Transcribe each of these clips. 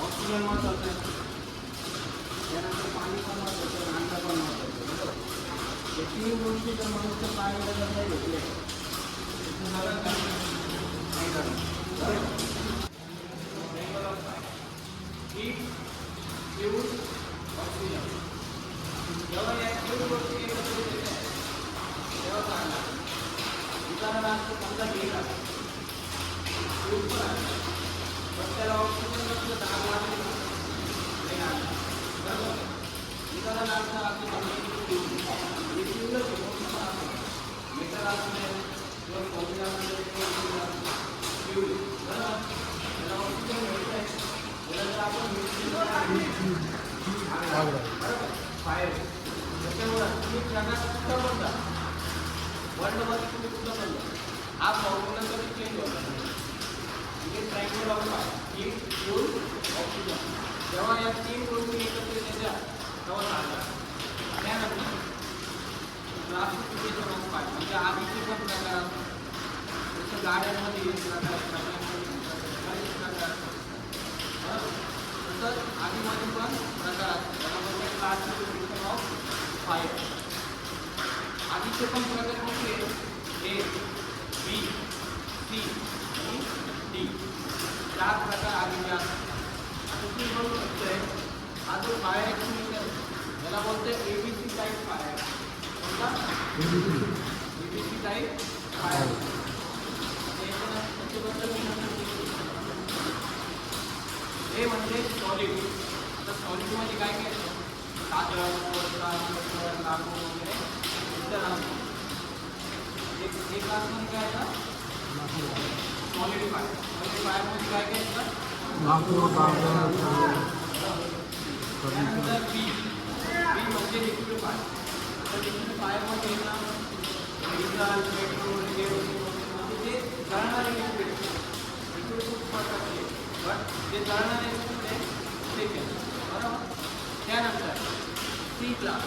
Oxygen महत्वाचं आहे, त्यानंतर पाणी पण महत्वाचं आहे, अन्न पण महत्वाचं आहे, बरोबर. हे तीन गोष्टी जर मनुष्य पाण्याला जर नाही घेतले तर सगळं नाही करणार, बरोबर. ऑक्सिजन जेव्हा या तीन गोष्टी एकत्र येतात तेव्हा चांगला. उदाहरणार्थ समजा गेला पण त्याला ऑक्सिजन नसलं तर आग लागली नाही लागणार, बरोबर. उदाहरणार्थ आपली मीटर असणे किंवा फॉर्म्युलामध्ये फ्यूल, बरोबर. त्याला ऑक्सिजन मिळत आहे त्यानंतर आपण बरोबर फायर. त्याच्यामुळं तुम्ही जगात कुठं बनता वर्ल्डमध्ये तुम्ही कुठं बनता हा फॉर्म्युला कधी चेंज होता म्हणजे triangle of heat fuel oxygen. जेव्हा या तीन गोष्टी एकत्र येतात तेव्हा चालतात. त्यानंतर क्लासिफिकेशन ऑफ फायर म्हणजे आगीचे पण प्रकार असतात. जसं गाड्यांमध्ये प्रकार प्रकार बरोबर. तसंच आगीमध्ये पण प्रकार असतात त्याला म्हणजे क्लासिफिकेशन ऑफ फायर. आगीचे पण प्रकार कोणते ए बी सी आणि डी 4 प्रकार आगीचे असतात. आता तुम्ही बघू शकताय हा जो फायर एक्सटिंग्विशर याला बोलते ABC टाईप फायर. कोणता ABC टाईप फायर. हे म्हणजे सॉलिड. आता सॉलिडमध्ये काय काय असतं कागद लाकूड वगैरे इतर एक क्लासमध्ये काय आहे सॉलिड फायर. सॉलिड फायरमध्ये काय काय असतं त्यानंतर बी म्हणजे लिक्विड फायर. तर लिक्विड फायरमध्ये ना डिझेल पेट्रोल म्हणजे ते जळणारे लिक्विड खूप प्रकारचे बट जे जळणारे ते बरोबर. त्यानंतर सी क्लास.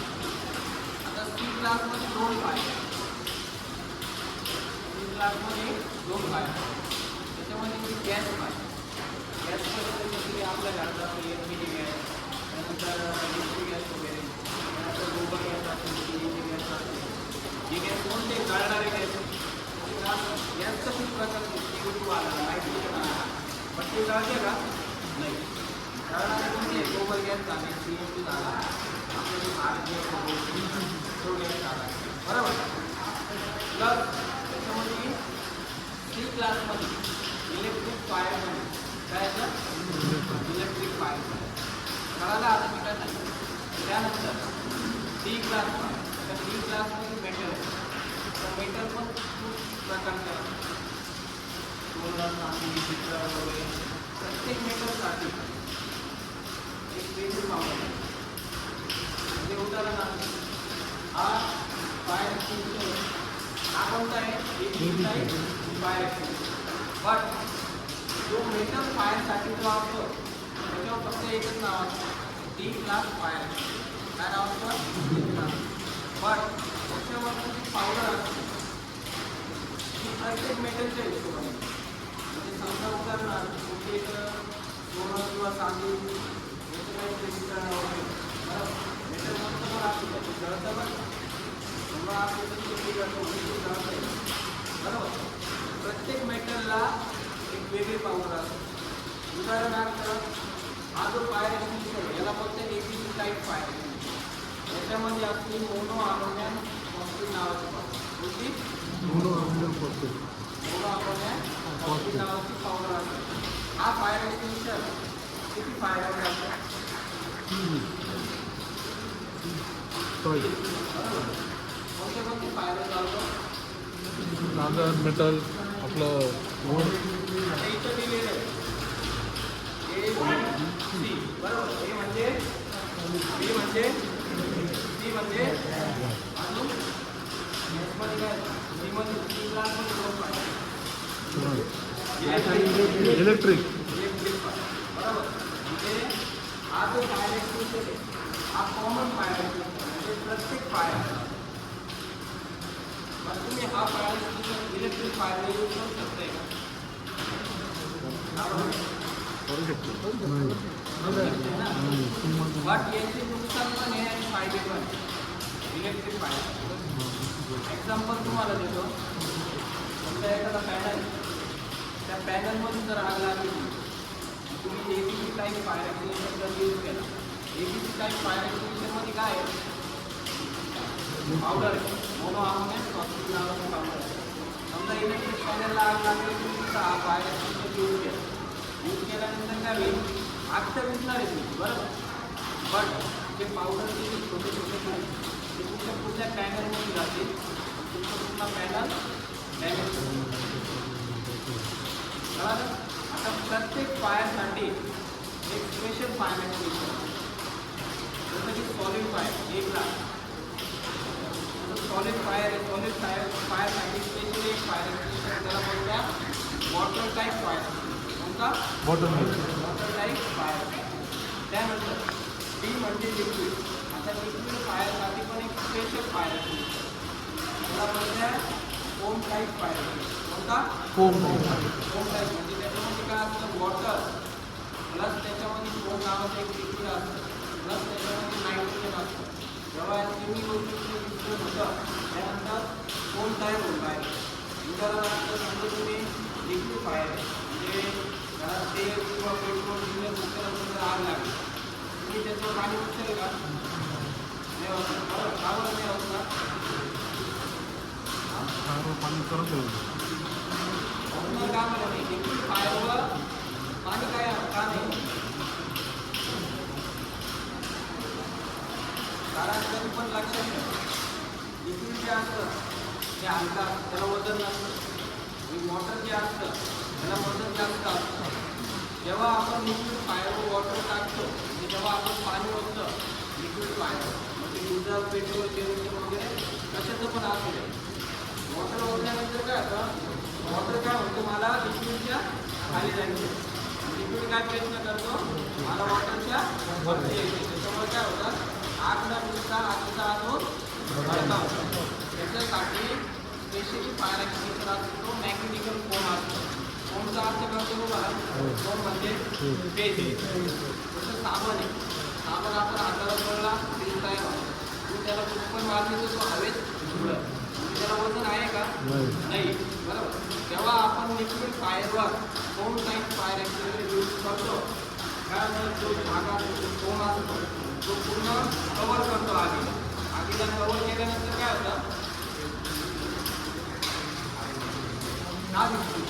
आता सी क्लासमध्ये 2 फायर. सी क्लासमध्ये 2 फायर त्याच्यामध्ये गॅस फायर. गॅसमध्ये जसं की आपल्या घरात LPG गॅस त्यानंतर गॅस वगैरे त्यानंतर गोबर गॅस असेल CNG गॅस असेल हे गॅस कोणते जळणारे गॅस. गॅसचा खूप प्रकार CO2 आला नायट्रोजन आला पण ते जळते का नाही. जळणारे कोणते गोबर गॅस झाले CNG झाला आपल्याला तो गॅस आला बरोबर. प्लस त्याच्यामध्ये सी क्लासमध्ये इलेक्ट्रिक फायरमध्ये काय असं इलेक्ट्रिक फायर कळाला आता मी काय सांगितलं. त्यानंतर डी क्लास फायर. तर डी क्लासमध्ये मेटल आहे. तर मेटल पण खूप प्रकारचे असतात सोलर चांदी पितळ वगैरे. प्रत्येक मेटलसाठी एक वेगळी पावडर आहे. म्हणजे उदाहरणार्थ हा फायर एक्सटिंग्विशर हा कोणता आहे ABC type fire extinguisher. But जो मेटल फायरसाठी जो असतो त्याच्यावर फक्त एकच नाव असतं डी क्लास फायर. काय नाव असतं डी क्लास. बट त्याच्यावर जी पावडर असते ती प्रत्येक मेटलच्या हिशोबाने म्हणजे समजा उदाहरणार्थ कुठे एक सोनं किंवा चांदी याचं काही मिश्रण वगैरे बरोबर. मेटल कोणतं पण असतं त्याची जळतं पण समजा आपलं जळतं बरोबर. प्रत्येक मेटलला एक वेगळी पावडर असते. उदाहरणार्थ हा जो फायर एक्सटिंग्विशर याला बोलते ABC टाईप फायर. याच्यामध्ये असते मोनो अमोनियम फॉस्फेट नावाची पावडर. कोणती मोनो अमोनियम फॉस्फेट नावाची पावडर असते. हा फायर एक्सटिंग्विशर किती फायर असतो कोणते कोणते फायर चालतो कागद मेटल आपलं इथं दिलेलं आहे ABC बरोबर. A म्हणजे B म्हणजे C म्हणजे अजून मध्ये काय C मध्ये C क्लासमध्ये 2 फायर इलेक्ट्रिक बरोबर. म्हणजे हा जो फायर एक्सटिंग्विशर आहे हा कॉमन फायर एक्सटिंग्विशर म्हणजे प्रत्येक फायर. तुम्ही हा fire extinguisher electric fire use करू शकता. करू शकतो. बट याचे नुकसान पण आहे आणि फायदे पण इलेक्ट्रिक फायर. एक्झाम्पल तुम्हाला देतो. समजा एखादा पॅनल, त्या पॅनलमध्ये जर आग लागली, तुम्ही ABC टाईप फायर एक्सटिंग्विशर जर यूज केला. ABC टाईप फायर एक्सटिंग्विशरमध्ये काय आहे? पावडर आहे, मोनो अमोनियम फॉस्फेट नावाचं पावडर आहे. समजा इलेक्ट्रिक पॅनलला आग लागली, तुम्ही तिथं हा फायर एक्सटिंग्विशर यूज केला. यूज केल्यानंतर काय होईल? आग तर विझणार आहे तुम्ही, बरोबर. बट जे पावडरचे जे छोटे छोटे कण ते तुमच्या पुढच्या पॅनलमध्ये जातील, तुमचा पूर्ण पॅनल डॅमेज होईल. कळालं? आता प्रत्येक फायरसाठी एक स्पेशल फायर एक्सटिंग्विशर, जसं की solid fire 1 lakh. Solid fire आहे, सॉलिड फायरसाठी स्पेशली एक फायर एक्सटिंग्विशर, त्याला बोलतात वॉटर टाईप फायर. कोणता? Water type fire. त्यानंतर डी म्हणजे लिक्विड. आता लिक्विड फायरसाठी पण एक स्पेशल फायर एक्सटिंग्विशर, त्याला बोलतात फोम टाईप फायर. कोणता? Foam type. म्हणजे त्याच्यामध्ये काय असतं? वॉटर प्लस त्याच्यामध्ये फोम नावाचं एक लिक्विड असतं, प्लस त्याच्यामध्ये नायट्रोजन असतं. जेव्हा या तिन्ही गोष्टींचं मिश्रण होतं, त्यानंतर फोम तयार होऊन राहील. उदाहरणार्थ समजा तुम्ही लिक्विड फायर म्हणजे घरात तेल किंवा पेट्रोल डिझेल उचलल्यानंतर आग लागली, तुम्ही त्याचं पाणी उचलेल का? नाही होत. बरोबर. का बरं नाही होत ना? पाणी करत का बरं नाही? लिक्विड फायरवर पाणी काय का नाही? कारण कधी पण लक्षात ठेवा, लिक्विड जे असतं ते हलका असतं, त्याला वजन नसतं. आणि वॉटर जे असतं त्याला वजन जास्त असतं. जेव्हा आपण लिक्विड फायरवर वॉटर टाकतो आणि जेव्हा आपण पाणी ओततं लिक्विड फायर, म्हणजे डिझेल पेट्रोल केरोसिन वगैरे कशाचं पण असू दे, वॉटर ओतल्यानंतर काय होतं? वॉटर काय होतं? मला लिक्विडच्या खाली जायचं. लिक्विड काय प्रयत्न करतो? मला वॉटरच्या वरती यायचं. त्याच्यामुळे काय होतं? आग न विझता आगीचा अजून भडकावतो. त्याच्यासाठी स्पेशली फायर एक्सटिंग्विशर असतो, तो मॅग्नेटिकल फोम असतो. फोमचा अर्थ करतो बघा, फोम म्हणजे पेज आहे. जसं साबण आहे, साबण आपण हाताला पडला तेल तयार होतो. तुम्ही त्याला कुठपण मारले तर तो हवेत उडत. त्याला वजन आहे का? नाही. बरोबर. जेव्हा आपण लिक्विड फायरवर foam type fire extinguisher use करतो, कारण जो धागा फोम असतो तो पूर्ण कव्हर करतो आगीला. आगीला कव्हर केल्यानंतर काय होतं? आग दिसते.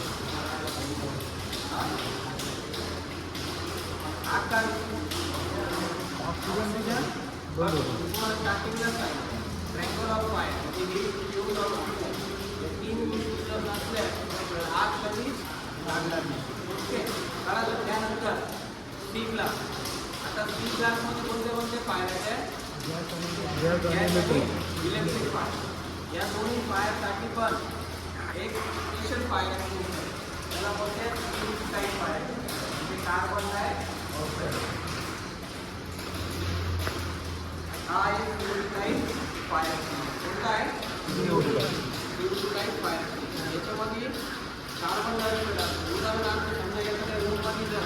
आग का ऑक्सिजन तुम्हाला स्टार्टिंगलाच आहे. ट्रँगल ऑफ फायर म्हणजे यूज ऑफ ऑक्सिजन, या 3 गोष्टी जर नसल्या तर आग कधीच लागणार नाही. ओके. कळालं? त्यानंतर सी क्लास. आता सी क्लासमध्ये कोणते कोणते फायर आहेत? Electric fire. या दोन्ही फायरसाठी पण एक स्पेशल फायर एक्सटिंग्विशर, त्याला बोलतात फ्यूज टाईप फायर. म्हणजे कार्बन डायऑक्साईड. हा एक फ्यूज टाईप फायर. कोणता आहे? Fuse type fire. याच्यामध्ये कार्बन डायऑक्साईड असतो. उदाहरणार्थ समजा एखाद्या रूममध्ये जर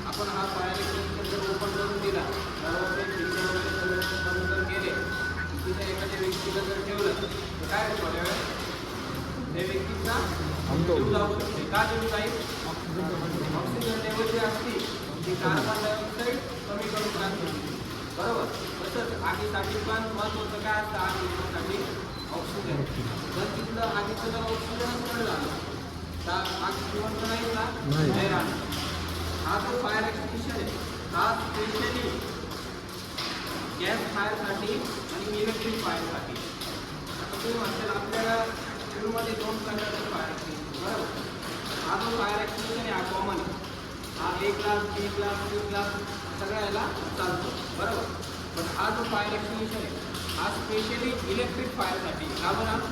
आपण हा फायर एक्सटिंग्विशर जर ओपन करून दिला, दरवाजे खिडक्या वगैरे सगळे बंद जर केले, तिथे एखाद्या व्यक्तीला जर ठेवलं तर काय होतं? थोड्या वेळ त्या व्यक्तीचा जीव जाऊ शकते. का जीव जाईल? ऑक्सिजन लेवल जी असते ती कार्बन डायऑक्साईड कमी करून टाकते. बरोबर. तसंच आगीसाठी पण महत्त्वाचं काय असतं? आग विझण्यासाठी ऑक्सिजन. जर तिथलं आगीचं जर ऑक्सिजनच कमी झालं तर आग जिवंत राहील का? नाही राहणार. हा जो फायर एक्सटिंग्विशर आहे हा स्पेशली गॅस फायरसाठी आणि इलेक्ट्रिक फायरसाठी. आता तुम्ही म्हणताल आपल्याला फिल्ममध्ये 2 प्रकारचे फायर एक्सटिंग्विशर, बरोबर. हा जो फायर एक्सटिंग्विशर आहे हा कॉमन आहे. हा A class, B class, C class सगळ्या याला चालतो, बरोबर. पण हा जो फायर एक्सटिंग्विशर आहे हा स्पेशली इलेक्ट्रिक फायरसाठी. का बरं?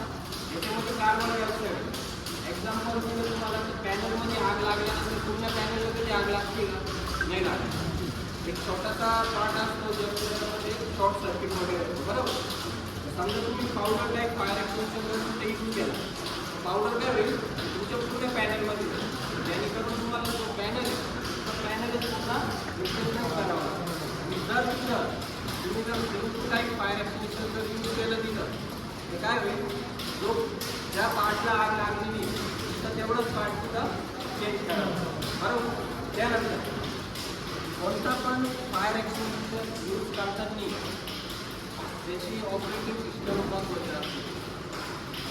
याच्यामध्ये कार्बन डायऑक्साईड आहे. एक्झाम्पल म्हणजे तुम्हाला पॅनलमध्ये आग लागल्यानंतर पूर्ण पॅनलला कधी आग लागते का? नाही लागत. एक छोटासा पार्ट असतो ज्यामध्ये शॉर्ट सर्किट वगैरे होतो, बरोबर. समजा तुम्ही पावडर टाईप फायर एक्सटिंग्विशर जर यूज केला, पावडर काय होईल? तुमच्या पूर्ण पॅनलमध्ये एक्सटिंग्विशरचा रिप्लेसमेंट करावा. आणि जर तिथं तुम्ही जर सिंगल टाईप फायर एक्सटिंग्विशर जर यूज केलं तिथं तर काय होईल, जो ज्या पार्टला आग लागलेली तिथं तेवढंच पार्ट तिथं चेंज करावं. बरोबर. त्यानंतर कोणता पण फायर एक्सटिंग्विशर यूज करताना त्याची ऑपरेटिंग सिस्टम महत्त्वाची असते.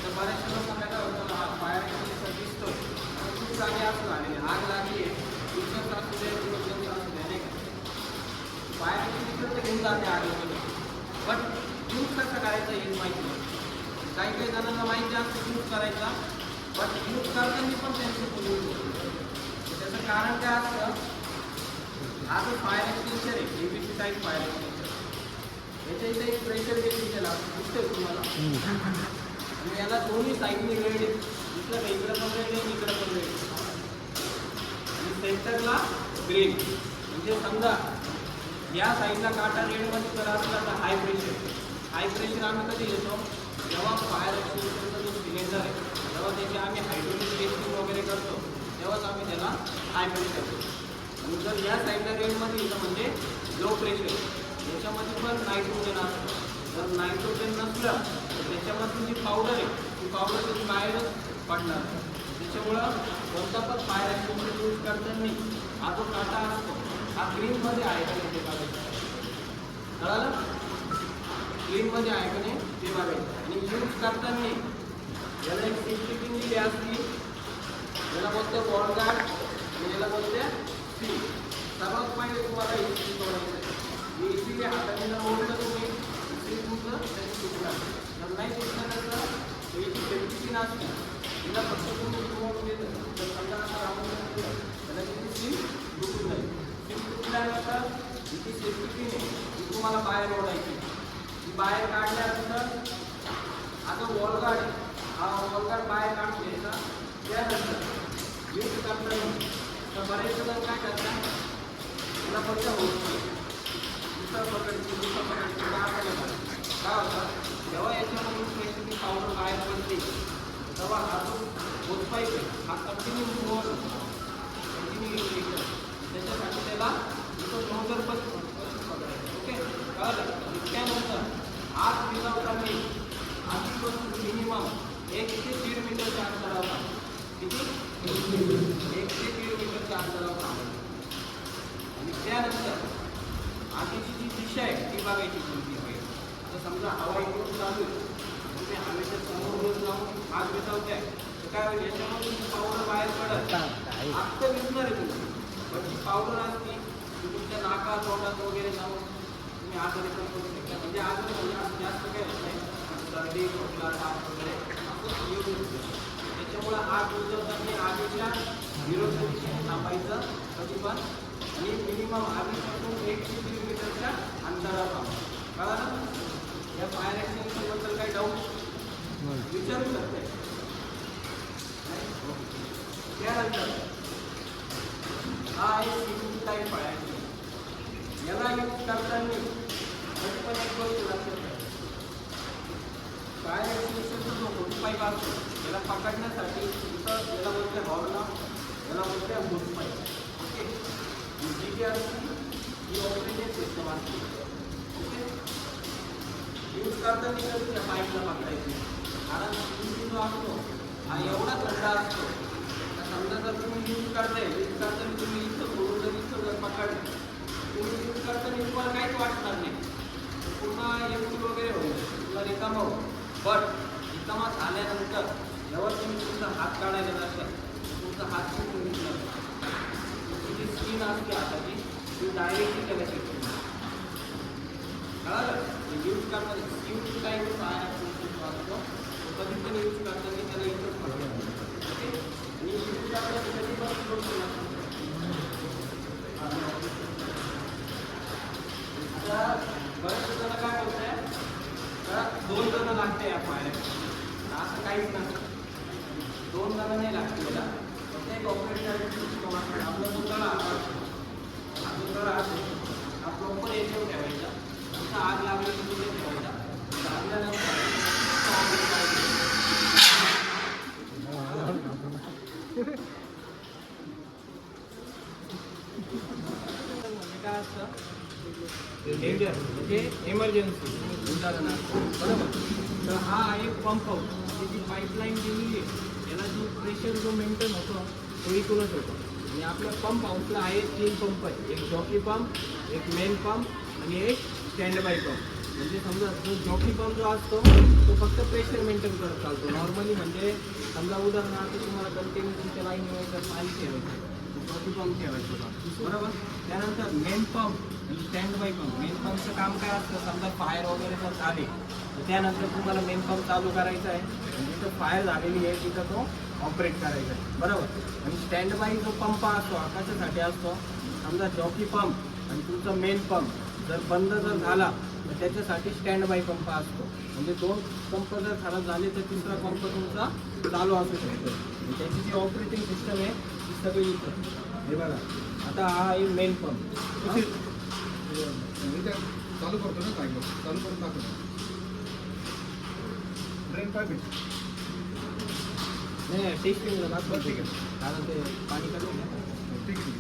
तर बऱ्याचशा लोकांना काय होतं, हा फायर एक्सटिंग्विशर दिसतोय आणि खूप जागी असं झालेली आग लागली आहे, दिवसात असू दे दिवसात असू दे नाही का, फायर एक्सटिंग्विशर तर घेऊन जाते आगीमध्ये, पण यूज कसं करायचं हेच माहिती नाही. काही काही जणांना माहिती असतं यूज करायचा, पण यूज करताना पण त्यांचं फुल यूज होतं. त्याचं कारण काय असतं, हा जो फायर एक्सटिंग्विशर आहे PVC टाईप फायर एक्सटिंग्विशर, याच्या इथे एक प्रेशर गेज दिलेला दिसतोय तुम्हाला, आणि याला दोन्ही साईडने रेड आहे. इकडं का इकडं पण रेड आहे, इकडं पण रेड आहे, आणि सेंटरला ग्रीन. म्हणजे समजा या साईडला काटा रेडमध्ये जर असला तर हाय प्रेशर आम्ही कधी घेतो, जेव्हा फायर एक्सटिंग्विशरचा जो सिलेंडर आहे तेव्हा त्याची आम्ही हायड्रोलिक टेस्टिंग वगैरे करतो, तेव्हाच आम्ही त्याला हाय प्रेशर देतो. आणि जर या साईडला रेडमध्ये येतं म्हणजे लो प्रेशर, याच्यामध्ये पण नायट्रोजन असतं. जर नायट्रोजन नसलं तर त्याच्यामधून जी पावडर आहे ती पावडर त्याची बाहेरच पडणार. त्याच्यामुळं कोणता पण फायर एक्सटिंग्विशर यूज करताना हा जो काटा असतो हा ग्रीनमध्ये आहे का नाही ते बघायचं. कळालं? ग्रीनमध्ये आहे का नाही ते बघायचं. आणि यूज करताना याला एक सेफ्टी पिन दिली असती, याला बोलते वॉल गार्ड आणि याला बोलते सी. सर्वात पहिले तुम्हाला इसी तोडायचं आहे. इसी हाताने जर ओढलं तुम्ही इसी तुमचं त्याची तुटणार. जर नाही तुटल्यानंतर याची सेफ्टी पिन असते, तिला फक्त तुम्ही ओढून देतं. जर समजा असं राहून केलं त्याला तिची सी तुटून जाईल. सी तुटल्यानंतर जी सेफ्टी पिन आहे ती तुम्हाला बाहेर ओढायची. ती बाहेर काढल्यानंतर आता वॉल गार्ड आहे, हा वॉल गार्ड बाहेर काढून घ्यायचा. त्यानंतर यूज करताना तर बरेच जण काय करतात, त्याला फक्त दुसरं पकडायची काय होतं, जेव्हा याच्यामध्ये प्रेशरची पावडर बाहेर पडते तेव्हा हा जो होतपाईप आहे हा कंटिन्यू मूव होतो, कंटिन्यू येतो. त्याच्यासाठी त्याला इथं नोजर पण पकडायचं. ओके, कळलं? त्यानंतर आग विझवताना आगीपासून मिनिमम 1 ते 1.5 मीटरच्या अंतरावर, किती 1 ते 1.5 मीटरच्या अंतरावर थांबायचं. आणि त्यानंतर आगीची जी दिशा आहे ती बघायची कोणती आहे. आता समजा हवा इकडून चालू आहे, तुम्ही हवेच्या समोर जाऊन आग विझवताय तर काय होईल, याच्यामध्ये जी पावडर बाहेर पडत आग तर विझणार आहे तुम्ही, पण जी पावडर असते ती तुमच्या नाका तोंडात वगैरे जाऊन तुम्ही आजारी पण करू शकता. म्हणजे आजारी म्हणजे असं जास्त काय होत नाही, सर्दी खोकला ताप वगैरे असं येऊ शकतो. त्याच्यामुळं आग विझवताना आगीच्या विरुद्ध दिशेने थांबायचं कधी पण, आणि मिनिमम आगीपासून 1 ते 1.5 मीटरच्या अंतरावर थांबायचं. कळलं? या फायर एक्सटिंग्विशरबद्दल काही डाऊट विचारू शकते. त्यानंतर हा आहे PVC टाईप फायर एक्सटिंग्विशर. याला यूज करताना कधी पण एक गोष्ट लक्षात ठेवा, फायर एक्सटिंग्विशरचा जो होसपाईप असतो याला पकडण्यासाठी इथं याला बोलते हॉर्न, याला बोलते होसपाईप. ओके, जी असते ही ऑपरेटिंग सिस्टम असते. ओके, यूज करताना कधी त्या पाईपला पकडायची, कारण PVC जो असतो हा एवढा थंड असतो. समजा जर तुम्ही यूज करताना तुम्ही इथं सोडून जर इथं जर पकडलं, तुम्ही यूज करताना तुम्हाला काहीच वाटणार नाही, पुन्हा एवढी वगैरे होईल, तुला रिकामा हो. पण रिकामा झाल्यानंतर जेव्हा तुम्ही तुमचा हात काढायला जाता तुमचा हात खूप निघणार, तुमची जी स्किन असते हाताची ती डायरेक्टली त्याला शिकते. कळालं? यूज करताना यूज टाईप फायर एक्सटिंग्विशर असतो, कधी पण यूज करताना त्याला इथंच पकडतो. ओके, आणि यूज करताना कधी पण फ्लोट केला. आता बरेच जण काय होत आहे, 2 जण लागते या फायर एक्सटिंग्विशर, असं काहीच नसतं. 2 जण नाही लागते याला, फक्त एक ऑपरेटर सिस्टम असते. आपला जो तळा असेल हा प्रॉपर याच्यावर ठेवायचा, तिथं आग लागली की तिथे ठेवायचा. लागल्यानंतर असतं डेंजर म्हणजे इमर्जन्सी उदाहरणार्थ, बरोबर. तर हा आहे पंप हाऊस. म्हणजे जी पाईपलाईन गेलेली आहे याला जो प्रेशर जो मेंटेन होतो तो इथूनच होतो. आणि आपल्या पंप हाऊसला आहे 3 पंप आहे. एक जॉकी पंप, एक मेन पंप आणि एक स्टँड बाय पंप. म्हणजे समजा जो जॉकी पंप जो असतो तो फक्त प्रेशर मेंटेन करत चालतो नॉर्मली. म्हणजे समजा उदाहरणार्थ तुम्हाला कंटिन्यू तुमच्या लाईनीवर पाणी ठेवायचं जॉकी पंप ठेवायचं बरोबर. त्यानंतर मेन पंप आणि स्टँड बाय पंप. मेन पंपचं काम काय असतं, समजा फायर वगैरे जर झाले तर त्यानंतर तुम्हाला मेन पंप चालू करायचा आहे. म्हणजे जिथं फायर झालेली आहे तिथं तो ऑपरेट करायचा आहे बरोबर. आणि स्टँड बाय जो पंप असतो हा कशासाठी असतो, समजा जॉकी पंप आणि तुमचा मेन पंप जर बंद जर झाला तर त्याच्यासाठी स्टँड बाय पंप असतो. म्हणजे 2 पंप जर खराब झाले तर तिसरा पंप तुमचा चालू असू शकतो. आणि त्याची जी ऑपरेटिंग सिस्टम आहे ती सगळी इथं हे बघा. आता हा आहे मेन पंप. चालू करतो ना काय चालू करून टाकतो ड्रेन पाईप नाही टेस्टिंगला दाखवा ठीक आहे, कारण ते पाणी कमी ठीक आहे.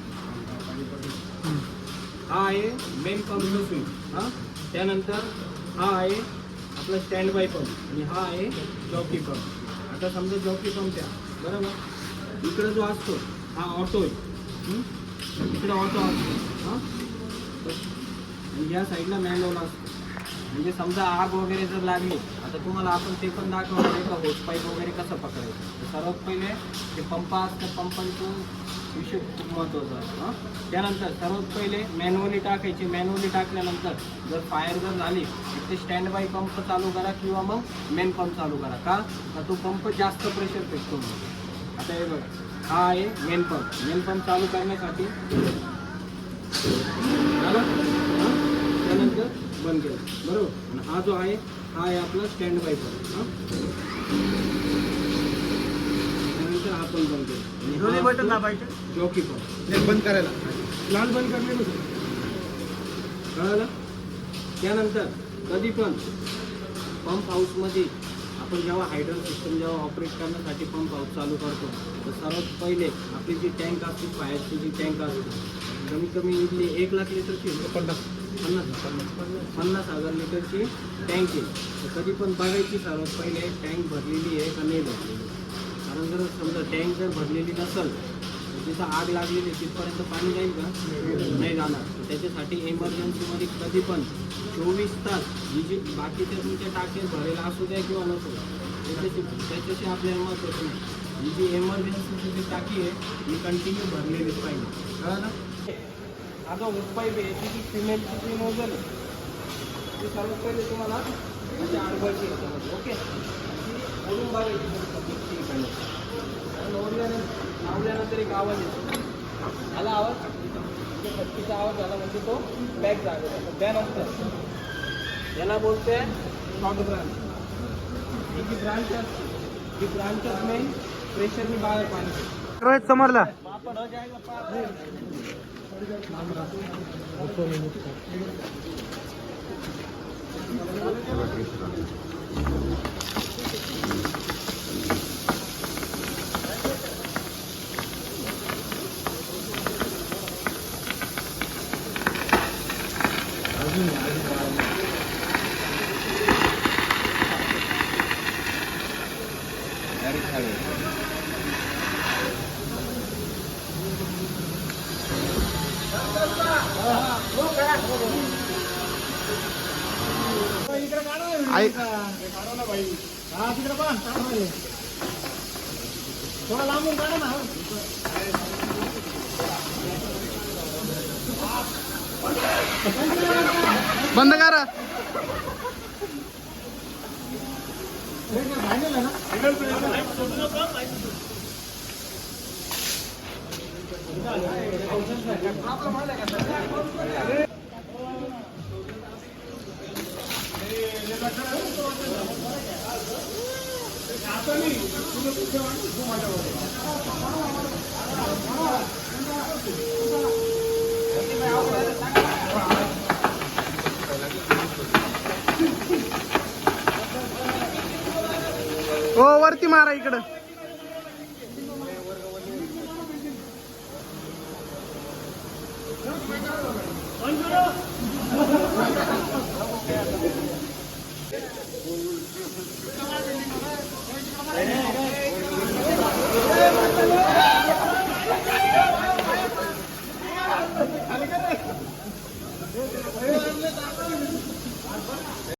हा आहे मेन पंप स्विच. हां त्यानंतर हा आहे आपला स्टँड बाय पंप आणि हा आहे जॉकी पंप. आता समजा जॉकी पंप द्या बरोबर. इकडं जो असतो हा ऑटो आहे. इकडं ऑटो असतो हां. आणि या साईडला मॅन्युअल असतो. म्हणजे समजा आग वगैरे जर लागली आता तुम्हाला आपण ते पण दाखवणार आहे का होस पाईप वगैरे कसं पकडायचं. तर सर्वात पहिले ते पंप असतं पंपांचं विषय खूप महत्त्वाचा आहे हां. त्यानंतर सर्वात पहिले मॅन्युअली टाकायची. मॅन्युअली टाकल्यानंतर जर फायर जर झाली तर ते स्टँड बाय पंप चालू करा किंवा मग मेन पंप चालू करा. का तर तो पंप जास्त प्रेशर फेकतो. आता हे बघा हा आहे मेन पंप. मेन पंप चालू करण्यासाठी झालं हां. त्यानंतर बंद केलं बरोबर. आणि हा जो आहे हा आहे आपला स्टँड बाय पंप हां. त्यानंतर हा पण बंद केला. आणि बटन दाबायचं जॉकी पंप बंद करायला लाल बंद करणे कळालं. त्यानंतर कधी पण पंप हाऊसमध्ये आपण जेव्हा हायड्रल सिस्टम जेव्हा ऑपरेट करण्यासाठी पंप हाऊस चालू करतो तर सर्वात पहिले आपली जी टँक असते फायरची जी टँक असते कमीत कमी इथली 1 लाख लिटरची 50,000 लिटरची टँक आहे. तर कधी पण बघायची सर्वात पहिले टँक भरलेली आहे का नाही भरलेली. कारण जर समजा टँक जर भरलेली नसेल तर तिथं आग लागलेली तिथपर्यंत पाणी जाईल का नाही जाणार. तर त्याच्यासाठी इमर्जन्सीमध्ये कधी पण 24 तास ही जी बाकीच्या तुमच्या टाक्यात भरायला असू द्या किंवा नसू द्या त्याच्याशी आपल्याला महत्त्वाचं नाही. ही जी इमर्जन्सीची जी टाकी आहे ही कंटिन्यू भरलेलीच पाहिजे कळलं. हा जो पाईप आहे ती सिमेंटची जी नोजल आहे ती सर्वात पहिले तुम्हाला म्हणजे अडवायची याच्यामध्ये ओके. ओढून बघायची कारण ओढल्यानंतर लावल्यानंतर एक आवाज येतो. आला आवाज खटकीचा आवाज झाला म्हणजे तो बॅक झाला. त्यानंतर याला बोलते शॉर्ट ब्रांच. ही जी ब्रांच असते ती ब्रांचच मेन प्रेशरनी बाहेर पाणी रोहित समोरला आपण हो जाएगा थोडा लांबून काढा ना. बंद करा. हो वरती मारा इकडं.